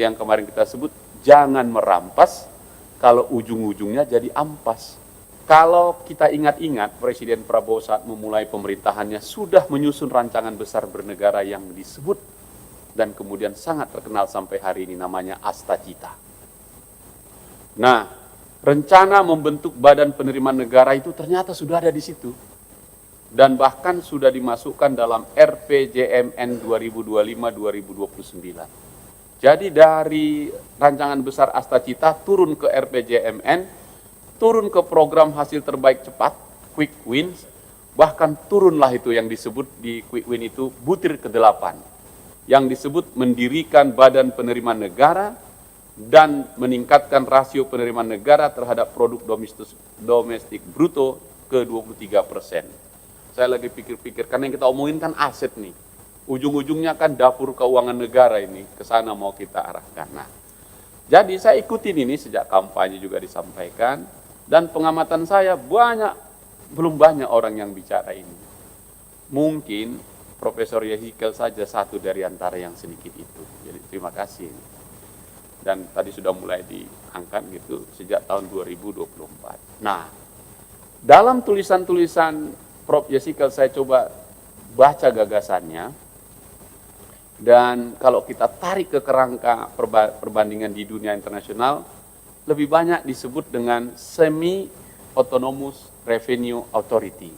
yang kemarin kita sebut, jangan merampas kalau ujung-ujungnya jadi ampas. Kalau kita ingat-ingat, Presiden Prabowo saat memulai pemerintahannya sudah menyusun rancangan besar bernegara yang disebut dan kemudian sangat terkenal sampai hari ini, namanya Astacita. Nah, rencana membentuk Badan Penerimaan Negara itu ternyata sudah ada di situ. Dan bahkan sudah dimasukkan dalam RPJMN 2025-2029. Jadi dari rancangan besar Astacita turun ke RPJMN, turun ke program hasil terbaik cepat, Quick Wins, bahkan turunlah itu yang disebut di Quick Win itu butir ke-8, yang disebut mendirikan Badan Penerimaan Negara dan meningkatkan rasio penerimaan negara terhadap produk domestik bruto ke 23%. Saya lagi pikir-pikir, karena yang kita omongin kan aset nih. Ujung-ujungnya kan dapur keuangan negara ini, ke sana mau kita arahkan. Nah, jadi saya ikutin ini sejak kampanye juga disampaikan, dan pengamatan saya belum banyak orang yang bicara ini. Mungkin Profesor Yehikal saja satu dari antara yang sedikit itu. Jadi terima kasih. Dan tadi sudah mulai diangkat gitu sejak tahun 2024. Nah, dalam tulisan-tulisan Prof. Yehikal saya coba baca gagasannya, dan kalau kita tarik ke kerangka perbandingan di dunia internasional, lebih banyak disebut dengan Semi Autonomous Revenue Authority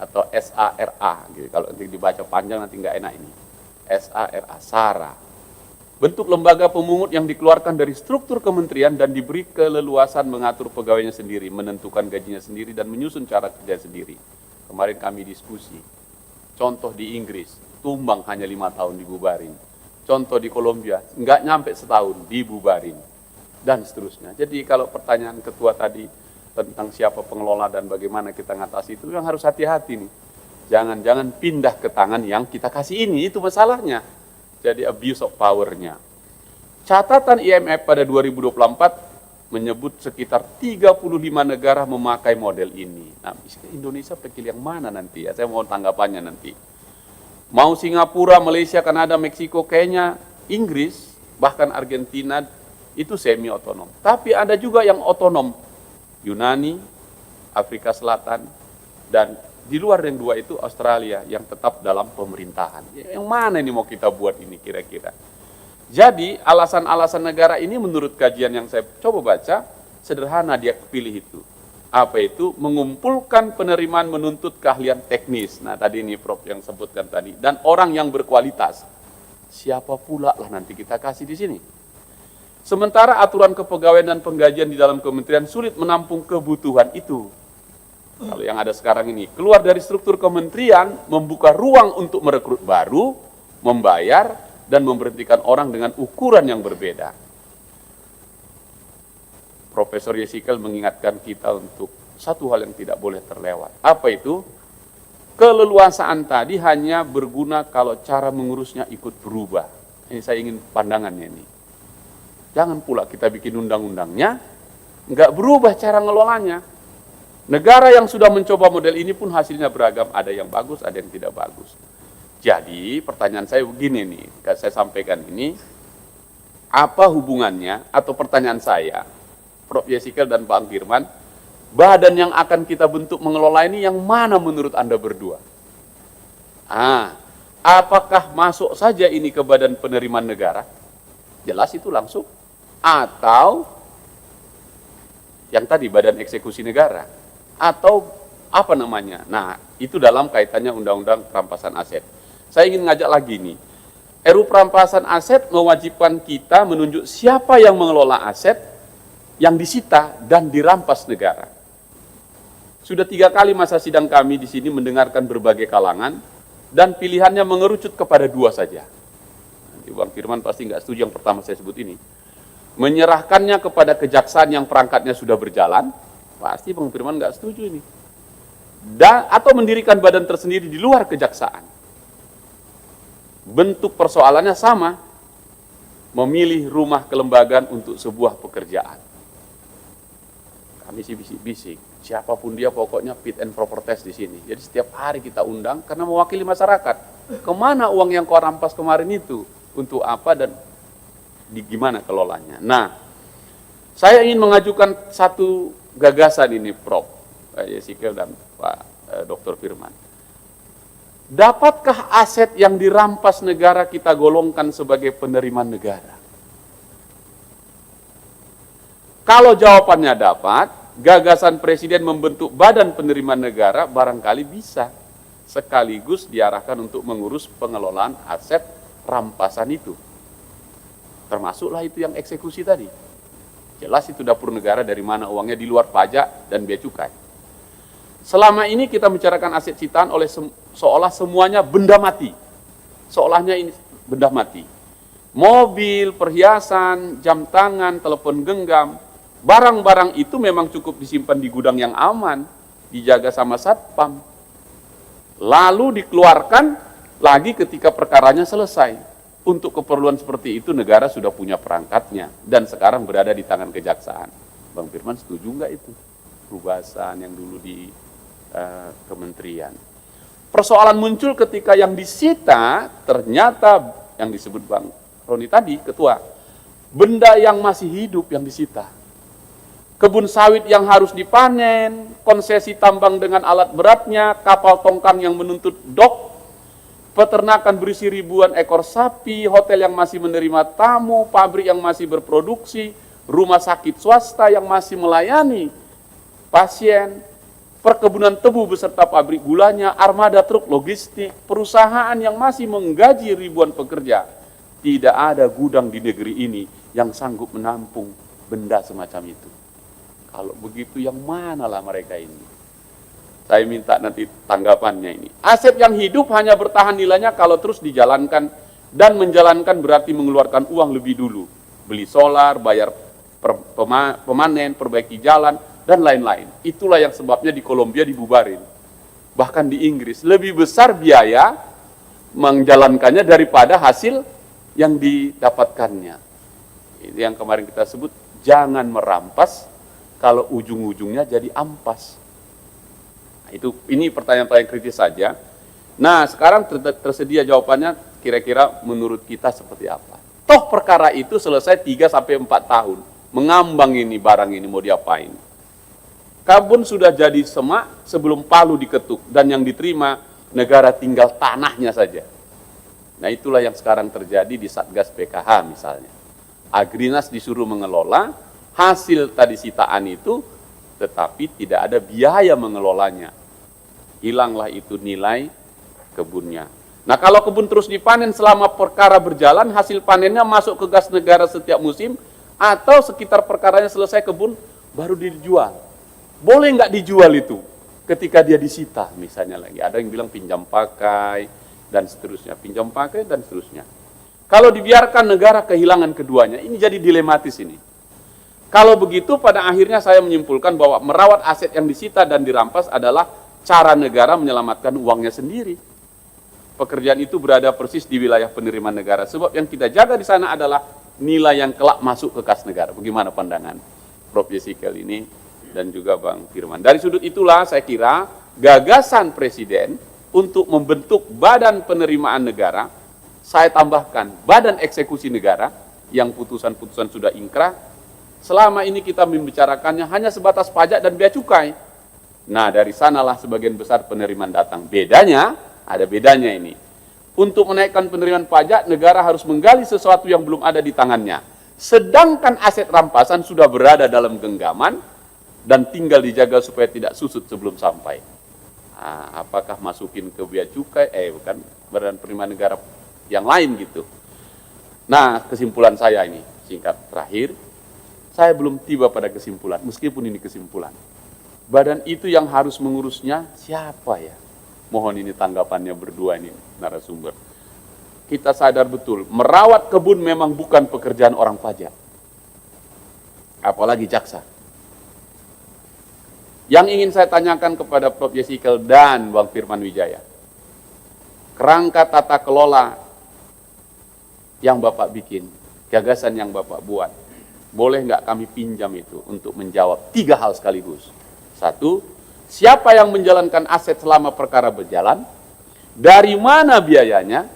atau SARA gitu. Kalau nanti dibaca panjang nanti nggak enak ini. SARA, SARA. Bentuk lembaga pemungut yang dikeluarkan dari struktur kementerian dan diberi keleluasan mengatur pegawainya sendiri, menentukan gajinya sendiri, dan menyusun cara kerja sendiri. Kemarin kami diskusi. Contoh di Inggris, tumbang hanya 5 tahun dibubarin. Contoh di Kolombia, nggak nyampe setahun dibubarin. Dan seterusnya. Jadi kalau pertanyaan ketua tadi tentang siapa pengelola dan bagaimana kita ngatasi itu, yang harus hati-hati nih. Jangan-jangan pindah ke tangan yang kita kasih ini, itu masalahnya. Jadi abuse of power-nya. Catatan IMF pada 2024 menyebut sekitar 35 negara memakai model ini. Nah, Indonesia pilih yang mana nanti ya? Saya mohon tanggapannya nanti. Mau Singapura, Malaysia, Kanada, Meksiko, kayaknya Inggris, bahkan Argentina itu semi otonom. Tapi ada juga yang otonom. Yunani, Afrika Selatan, dan di luar yang dua itu Australia yang tetap dalam pemerintahan. Yang mana ini mau kita buat ini kira-kira? Jadi alasan-alasan negara ini menurut kajian yang saya coba baca, sederhana dia pilih itu. Apa itu? Mengumpulkan penerimaan menuntut keahlian teknis. Nah tadi ini Prof yang sebutkan tadi. Dan orang yang berkualitas. Siapa pula lah nanti kita kasih di sini. Sementara aturan kepegawaian dan penggajian di dalam kementerian sulit menampung kebutuhan itu. Kalau yang ada sekarang ini, keluar dari struktur kementerian, membuka ruang untuk merekrut baru, membayar, dan memberhentikan orang dengan ukuran yang berbeda. Profesor Yehikal mengingatkan kita untuk satu hal yang tidak boleh terlewat. Apa itu? Keleluasaan tadi hanya berguna kalau cara mengurusnya ikut berubah. Ini saya ingin pandangannya ini. Jangan pula kita bikin undang-undangnya, nggak berubah cara ngelolanya. Negara yang sudah mencoba model ini pun hasilnya beragam, ada yang bagus, ada yang tidak bagus. Jadi pertanyaan saya begini nih, saya sampaikan ini, apa hubungannya atau pertanyaan saya, Prof. Yehikal dan Pak Firman, badan yang akan kita bentuk mengelola ini yang mana menurut Anda berdua? Apakah masuk saja ini ke Badan Penerimaan Negara? Jelas itu langsung. Atau yang tadi Badan Eksekusi Negara? Atau apa namanya? Nah, itu dalam kaitannya Undang-Undang Perampasan Aset. Saya ingin ngajak lagi nih. RUU Perampasan Aset mewajibkan kita menunjuk siapa yang mengelola aset yang disita dan dirampas negara. Sudah 3 kali masa sidang kami di sini mendengarkan berbagai kalangan dan pilihannya mengerucut kepada 2 saja. Nanti Bang Firman pasti nggak setuju yang pertama saya sebut ini. Menyerahkannya kepada kejaksaan yang perangkatnya sudah berjalan, pasti Bang Firman nggak setuju ini. Atau mendirikan badan tersendiri di luar kejaksaan. Bentuk persoalannya sama. Memilih rumah kelembagaan untuk sebuah pekerjaan. Kami sih bisik-bisik. Siapapun dia pokoknya fit and proper test di sini. Jadi setiap hari kita undang karena mewakili masyarakat. Kemana uang yang kau rampas kemarin itu? Untuk apa? Dan di gimana kelolanya. Nah, saya ingin mengajukan satu gagasan ini, Prof. Yesikel dan Pak Dr. Firman. Dapatkah aset yang dirampas negara kita golongkan sebagai penerimaan negara? Kalau jawabannya dapat, gagasan Presiden membentuk badan penerimaan negara barangkali bisa sekaligus diarahkan untuk mengurus pengelolaan aset rampasan itu. Termasuklah itu yang eksekusi tadi. Jelas itu dapur negara dari mana uangnya di luar pajak dan bea cukai. Selama ini kita bicarakan aset sitaan oleh seolah semuanya benda mati. Seolahnya ini benda mati. Mobil, perhiasan, jam tangan, telepon genggam, barang-barang itu memang cukup disimpan di gudang yang aman, dijaga sama satpam. Lalu dikeluarkan lagi ketika perkaranya selesai. Untuk keperluan seperti itu negara sudah punya perangkatnya dan sekarang berada di tangan kejaksaan. Bang Firman setuju nggak itu? Perubahan yang dulu di kementerian. Persoalan muncul ketika yang disita ternyata yang disebut Bang Roni tadi, ketua, benda yang masih hidup yang disita. Kebun sawit yang harus dipanen, konsesi tambang dengan alat beratnya, kapal tongkang yang menuntut dok, peternakan berisi ribuan ekor sapi, hotel yang masih menerima tamu, pabrik yang masih berproduksi, rumah sakit swasta yang masih melayani pasien, perkebunan tebu beserta pabrik gulanya, armada truk logistik, perusahaan yang masih menggaji ribuan pekerja. Tidak ada gudang di negeri ini yang sanggup menampung benda semacam itu. Kalau begitu yang manalah mereka ini? Saya minta nanti tanggapannya ini. Aset yang hidup hanya bertahan nilainya kalau terus dijalankan dan menjalankan berarti mengeluarkan uang lebih dulu. Beli solar, bayar pemanen, perbaiki jalan, dan lain-lain. Itulah yang sebabnya di Kolombia dibubarin. Bahkan di Inggris, lebih besar biaya menjalankannya daripada hasil yang didapatkannya. Ini yang kemarin kita sebut, jangan merampas kalau ujung-ujungnya jadi ampas. Nah, ini pertanyaan-pertanyaan kritis saja. Nah, sekarang tersedia jawabannya kira-kira menurut kita seperti apa. Toh perkara itu selesai 3-4 tahun. Mengambang ini barang ini mau diapain. Kabun sudah jadi semak sebelum palu diketuk dan yang diterima negara tinggal tanahnya saja. Nah, itulah yang sekarang terjadi di Satgas PKH misalnya. Agrinas disuruh mengelola hasil tadi sitaan itu, tetapi tidak ada biaya mengelolanya. Hilanglah itu nilai kebunnya. Nah, kalau kebun terus dipanen selama perkara berjalan, hasil panennya masuk ke gas negara setiap musim, atau sekitar perkaranya selesai kebun, baru dijual. Boleh nggak dijual itu ketika dia disita misalnya lagi. Ada yang bilang pinjam pakai dan seterusnya. Pinjam pakai dan seterusnya. Kalau dibiarkan negara kehilangan keduanya, ini jadi dilematis ini. Kalau begitu pada akhirnya saya menyimpulkan bahwa merawat aset yang disita dan dirampas adalah cara negara menyelamatkan uangnya sendiri. Pekerjaan itu berada persis di wilayah penerimaan negara. Sebab yang kita jaga di sana adalah nilai yang kelak masuk ke kas negara. Bagaimana pandangan Prof. Yesikel ini dan juga Bang Firman? Dari sudut itulah saya kira gagasan Presiden untuk membentuk badan penerimaan negara, saya tambahkan badan eksekusi negara yang putusan-putusan sudah ingkrah. Selama ini kita membicarakannya hanya sebatas pajak dan bea cukai. Nah, dari sanalah sebagian besar penerimaan datang. Bedanya, ada bedanya ini. Untuk menaikkan penerimaan pajak, negara harus menggali sesuatu yang belum ada di tangannya. Sedangkan aset rampasan sudah berada dalam genggaman dan tinggal dijaga supaya tidak susut sebelum sampai. Nah, apakah masukin ke bea cukai? Bukan, badan penerimaan negara yang lain gitu. Nah, kesimpulan saya ini, singkat terakhir, saya belum tiba pada kesimpulan, meskipun ini kesimpulan. Badan itu yang harus mengurusnya siapa ya? Mohon ini tanggapannya berdua ini narasumber. Kita sadar betul, merawat kebun memang bukan pekerjaan orang pajak. Apalagi jaksa. Yang ingin saya tanyakan kepada Prof. Yesikel dan Bang Firman Wijaya, kerangka tata kelola yang Bapak bikin, gagasan yang Bapak buat, boleh nggak kami pinjam itu untuk menjawab 3 hal sekaligus. 1, siapa yang menjalankan aset selama perkara berjalan, dari mana biayanya,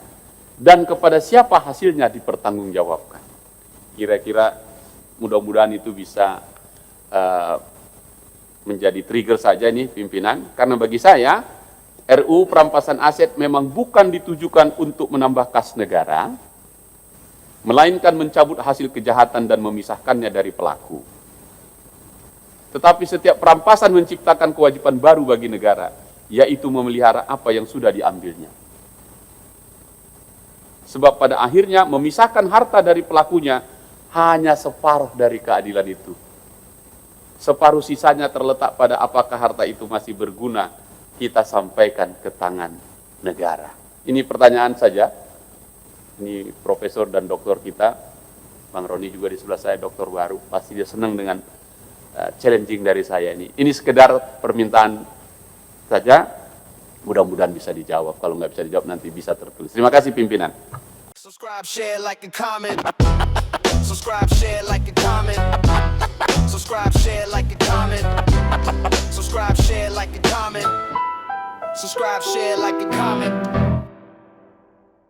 dan kepada siapa hasilnya dipertanggungjawabkan. Kira-kira mudah-mudahan itu bisa menjadi trigger saja nih pimpinan, karena bagi saya RUU perampasan aset memang bukan ditujukan untuk menambah kas negara, melainkan mencabut hasil kejahatan dan memisahkannya dari pelaku. Tetapi setiap perampasan menciptakan kewajiban baru bagi negara, yaitu memelihara apa yang sudah diambilnya. Sebab pada akhirnya memisahkan harta dari pelakunya hanya separuh dari keadilan itu. Separuh sisanya terletak pada apakah harta itu masih berguna kita sampaikan ke tangan negara. Ini pertanyaan saja. Ini profesor dan doktor kita, Bang Roni juga di sebelah saya, doktor baru, pasti dia senang dengan challenging dari saya ini. Ini sekedar permintaan saja, mudah-mudahan bisa dijawab. Kalau nggak bisa dijawab nanti bisa tertulis. Terima kasih pimpinan. Subscribe, share, like, and comment. Subscribe, share, like, and comment. Subscribe, share, like, and comment. Subscribe, share, like, and comment. Subscribe, share, like, and comment.